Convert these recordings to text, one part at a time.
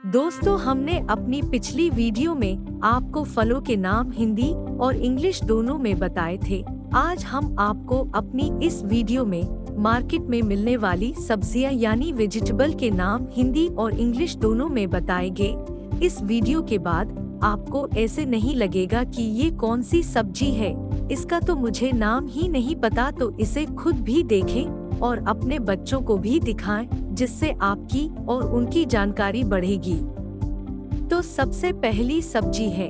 दोस्तों, हमने अपनी पिछली वीडियो में आपको फलों के नाम हिंदी और इंग्लिश दोनों में बताए थे। आज हम आपको अपनी इस वीडियो में मार्केट में मिलने वाली सब्जियां यानी वेजिटेबल के नाम हिंदी और इंग्लिश दोनों में बताएंगे। इस वीडियो के बाद आपको ऐसे नहीं लगेगा कि ये कौन सी सब्जी है, इसका तो मुझे नाम ही नहीं पता, तो इसे खुद भी देखें और अपने बच्चों को भी दिखाएं, जिससे आपकी और उनकी जानकारी बढ़ेगी। तो सबसे पहली सब्जी है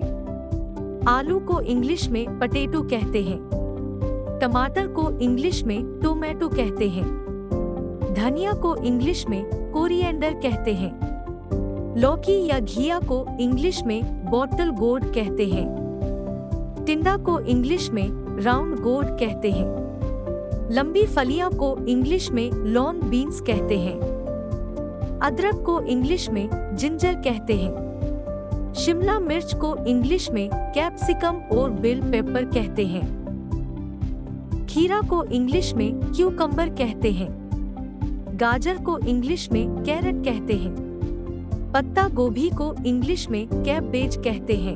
आलू, को इंग्लिश में पटेटो कहते हैं। टमाटर को इंग्लिश में टोमेटो कहते हैं। धनिया को इंग्लिश में कोरिएंडर कहते हैं। लौकी या घिया को इंग्लिश में बॉटल गोर्ड कहते हैं। टिंडा को इंग्लिश में राउंड गोर्ड कहते हैं। लंबी फलियां को इंग्लिश में लॉन्ग बीन्स कहते हैं। अदरक को इंग्लिश में जिंजर कहते हैं। शिमला मिर्च को इंग्लिश में कैप्सिकम और बेल पेपर कहते हैं। खीरा को इंग्लिश में क्यूकम्बर कहते हैं। गाजर को इंग्लिश में कैरेट कहते हैं। पत्ता गोभी को इंग्लिश में कैबेज कहते हैं।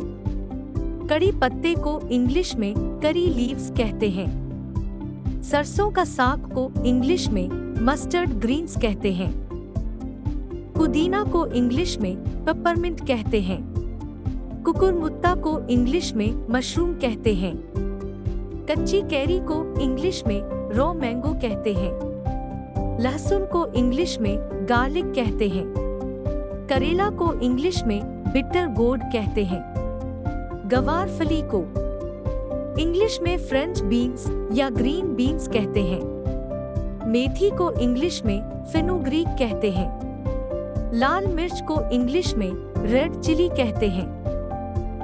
कड़ी पत्ते को इंग्लिश में करी लीव्स कहते हैं। सरसों का साग को इंग्लिश में मस्टर्ड ग्रीन्स कहते हैं। पुदीना को इंग्लिश में पेपरमिंट कहते हैं। कुकुरमुत्ता को इंग्लिश में मशरूम कहते हैं। कच्ची कैरी को इंग्लिश में रॉ मैंगो कहते हैं। लहसुन को इंग्लिश में गार्लिक कहते हैं। करेला को इंग्लिश में बिटर गोर्ड कहते हैं। गवार फली को इंग्लिश में फ्रेंच बीन्स या ग्रीन बीन्स कहते हैं। मेथी को इंग्लिश में फेनुग्रीक कहते हैं। लाल मिर्च को इंग्लिश में रेड चिली कहते हैं।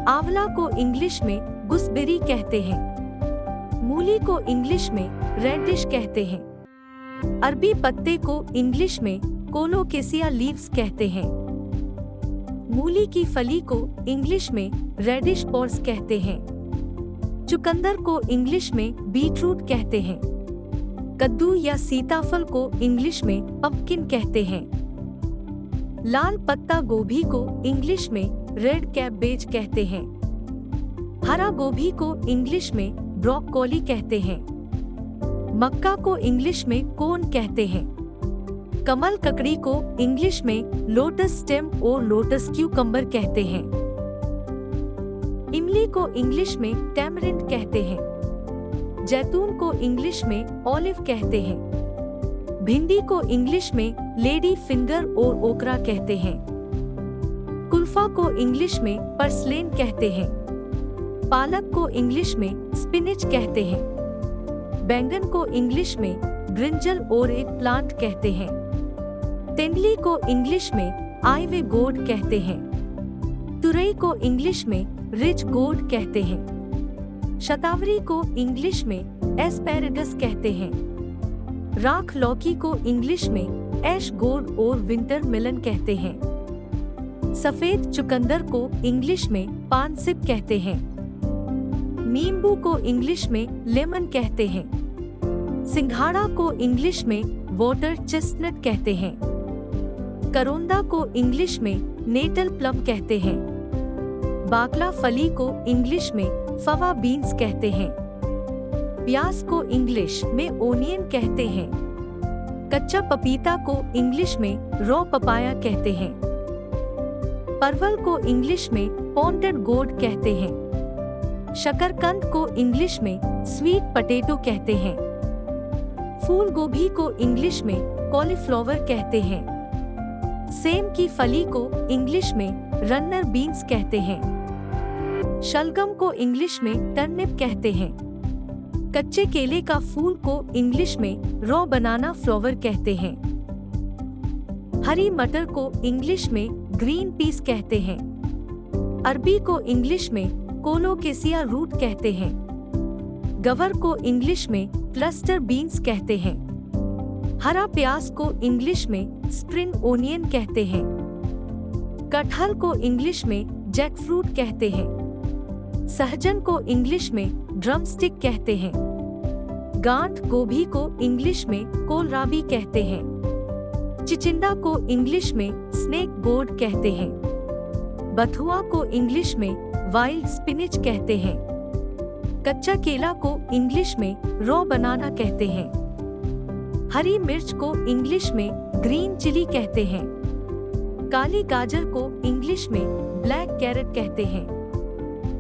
आंवला को इंग्लिश में गुसबेरी कहते हैं। मूली को इंग्लिश में रेडिश कहते हैं। अरबी पत्ते को इंग्लिश में कोलोकेसिया लीव्स कहते हैं। मूली की फली को इंग्लिश में रेडिश पॉड्स कहते हैं। चुकंदर को इंग्लिश में बीटरूट कहते हैं। कद्दू या सीताफल को इंग्लिश में पंपकिन कहते हैं। लाल पत्ता गोभी को इंग्लिश में रेड कैबेज कहते हैं। हरा गोभी को इंग्लिश में ब्रोकोली कहते हैं। मक्का को इंग्लिश में कोर्न कहते हैं। कमल ककड़ी को इंग्लिश में लोटस स्टेम और लोटस क्यूकम्बर कहते हैं। इमली को इंग्लिश में टैमरिंड कहते हैं। जैतून को इंग्लिश में ऑलिव कहते हैं। भिंडी को इंग्लिश में लेडी फिंगर और ओकरा कहते हैं। कुल्फा को इंग्लिश में पर्सलेन कहते हैं। पालक को इंग्लिश में स्पिनिच कहते हैं। बैंगन को इंग्लिश में ब्रिंजल और एग प्लांट कहते हैं। तेंदुली को इंग्लिश में आईवे गोर्ड कहते हैं। तुरई को इंग्लिश में रिच गोर्ड कहते हैं। शतावरी को इंग्लिश में एस्पैरागस कहते हैं। राख लौकी को इंग्लिश में ऐश गोर्ड और विंटर मेलन कहते हैं। सफेद चुकंदर को इंग्लिश में पानसिप कहते हैं। नींबू को इंग्लिश में लेमन कहते हैं। सिंघाड़ा को इंग्लिश में वाटर चेस्टनट कहते हैं। करोंदा को इंग्लिश में नेटल प्लम कहते हैं। बाकला फली को इंग्लिश में फवा बीन्स कहते हैं। प्याज को इंग्लिश में ओनियन कहते हैं। कच्चा पपीता को इंग्लिश में रॉ पपाया कहते हैं। परवल को इंग्लिश में पॉन्टेड गोर्ड कहते हैं। शकरकंद को इंग्लिश में स्वीट पटेटो कहते हैं। फूल गोभी को इंग्लिश में कॉलीफ्लावर कहते हैं। सेम की फली को इंग्लिश में रनर बीन्स कहते हैं। शलगम को इंग्लिश में टर्निप कहते हैं। कच्चे केले का फूल को इंग्लिश में रॉ बनाना फ्लावर कहते हैं। हरी मटर को इंग्लिश में ग्रीन पीस कहते हैं। अरबी को इंग्लिश में कोलोकेसिया रूट कहते हैं। गवर को इंग्लिश में क्लस्टर बीन्स कहते हैं। हरा प्याज को इंग्लिश में स्प्रिंग ओनियन कहते हैं। कटहल को इंग्लिश में जैकफ्रूट कहते हैं। सहजन को इंग्लिश में ड्रमस्टिक कहते हैं। गांठ गोभी को इंग्लिश में कोलराबी कहते हैं। चिचिंडा को इंग्लिश में स्नेक गोर्ड कहते हैं। बथुआ को इंग्लिश में वाइल्ड स्पिनिच कहते हैं। कच्चा केला को इंग्लिश में रॉ बनाना कहते हैं। हरी मिर्च को इंग्लिश में ग्रीन चिली कहते हैं। काली गाजर को इंग्लिश में ब्लैक कैरेट कहते हैं।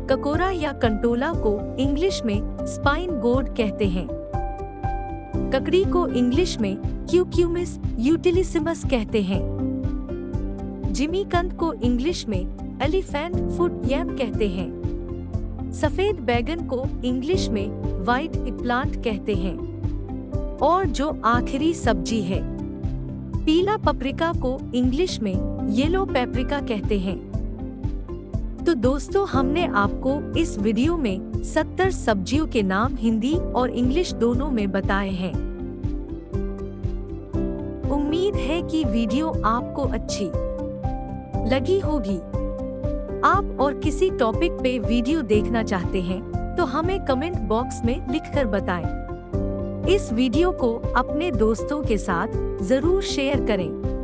ककोरा या कंटोला को इंग्लिश में स्पाइन गोर्ड कहते हैं। ककड़ी को इंग्लिश में क्यूक्यूमिस यूटिलिसिमस कहते हैं। जिमीकंद को इंग्लिश में एलिफेंट फुट यैम कहते हैं। सफेद बैगन को इंग्लिश में व्हाइट एगप्लांट कहते हैं। और जो आखिरी सब्जी है, पीला पपरिका को इंग्लिश में येलो पेपरिका कहते हैं। तो दोस्तों, हमने आपको इस वीडियो में 70 सब्जियों के नाम हिंदी और इंग्लिश दोनों में बताए हैं। उम्मीद है कि वीडियो आपको अच्छी लगी होगी। आप और किसी टॉपिक पे वीडियो देखना चाहते हैं तो हमें कमेंट बॉक्स में लिखकर बताएं। इस वीडियो को अपने दोस्तों के साथ जरूर शेयर करें।